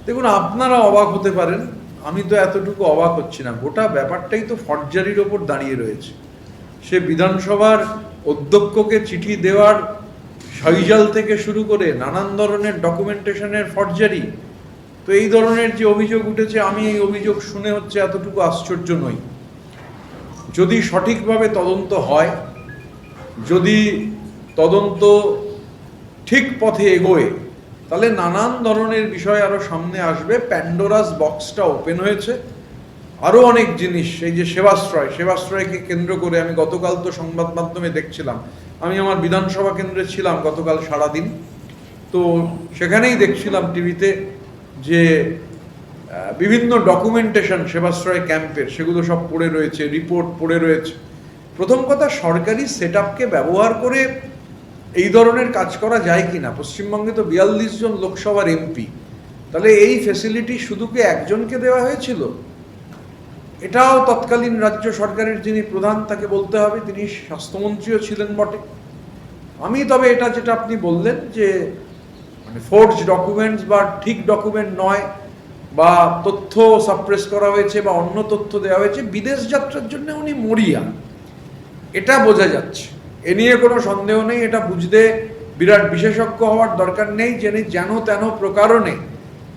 দেখুন, আপনারা অবাক হতে পারেন, আমি তো এতটুকু অবাক হচ্ছি না। গোটা ব্যাপারটাই তো ফর্জারির ওপর দাঁড়িয়ে রয়েছে। সে বিধানসভার অধ্যক্ষকে চিঠি দেওয়ার শৈজাল থেকে শুরু করে নানান ধরনের ডকুমেন্টেশনের ফর্জারি। তো এই ধরনের যে অভিযোগ উঠেছে, আমি এই অভিযোগ শুনে হচ্ছে এতটুকু আশ্চর্য নই। যদি সঠিকভাবে তদন্ত হয়, যদি তদন্ত ঠিক পথে এগোয়, তাহলে নানান ধরনের বিষয় আরও সামনে আসবে। প্যান্ডোরাস বক্সটা ওপেন হয়েছে। আরও অনেক জিনিস, এই যে সেবাশ্রয়কে কেন্দ্র করে আমি গতকাল তো সংবাদ মাধ্যমে দেখছিলাম, আমি আমার বিধানসভা কেন্দ্রে ছিলাম গতকাল সারাদিন, তো সেখানেই দেখছিলাম টিভিতে যে বিভিন্ন ডকুমেন্টেশন সেবাশ্রয় ক্যাম্পের, সেগুলো সব পড়ে রয়েছে, রিপোর্ট পড়ে রয়েছে। প্রথম কথা, সরকারি সেট আপকে ব্যবহার করে এই ধরনের কাজ করা যায় কি না? পশ্চিমবঙ্গে তো 42 জন লোকসভার এমপি, তাহলে এই ফেসিলিটি শুধু কি একজনকে দেওয়া হয়েছিল? এটাও তৎকালীন রাজ্য সরকারের যিনি প্রধান তাকে বলতে হবে, তিনি স্বাস্থ্যমন্ত্রীও ছিলেন বটে। আমি তবে এটা যেটা আপনি বললেন যে মানে ফোর্জ ডকুমেন্টস বা ঠিক ডকুমেন্ট নয়, বা তথ্য সাপ্রেস করা হয়েছে বা অন্য তথ্য দেওয়া হয়েছে, বিদেশ যাত্রার জন্য উনি মরিয়া, এটা বোঝা যাচ্ছে। এ নিয়ে কোনো সন্দেহ নেই। এটা বুঝতে বিরাট বিশেষজ্ঞ হওয়ার দরকার নেই, যিনি যেন তেন প্রকারণে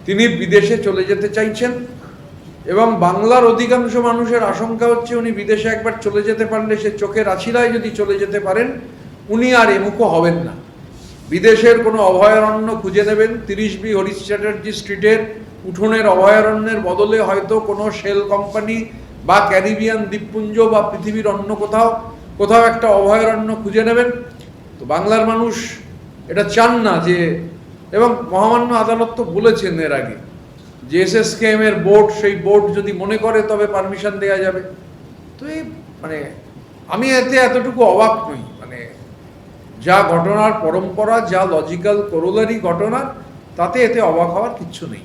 তিনি বিদেশে চলে যেতে চাইছেন। এবং বাংলার অধিকাংশ মানুষের আশঙ্কা হচ্ছে উনি বিদেশে একবার চলে যেতে পারলে, সে চোখের আছিলায় যদি চলে যেতে পারেন, উনি আর এমুখো হবেন না। বিদেশের কোনো অভয়ারণ্য খুঁজে নেবেন, 30B হরিশ চ্যাটার্জি স্ট্রিটের উঠোনের অভয়ারণ্যের বদলে হয়তো কোনো শেল কোম্পানি বা ক্যারিবিয়ান দ্বীপপুঞ্জ বা পৃথিবীর অন্য কোথাও একটা অভয়ারণ্য খুঁজে নেবেন। তো বাংলার মানুষ এটা চান না যে, এবং মহামান্য আদালত তো বলেছেন এর আগে যে SSKM এর বোর্ড, সেই বোর্ড যদি মনে করে তবে পারমিশন দেওয়া যাবে। তো এই মানে আমি এতে এতটুকু অবাক নই। মানে যা ঘটনার পরম্পরা, যা লজিক্যাল করোলারি ঘটনা, তাতে এতে অবাক হওয়ার কিচ্ছু নেই।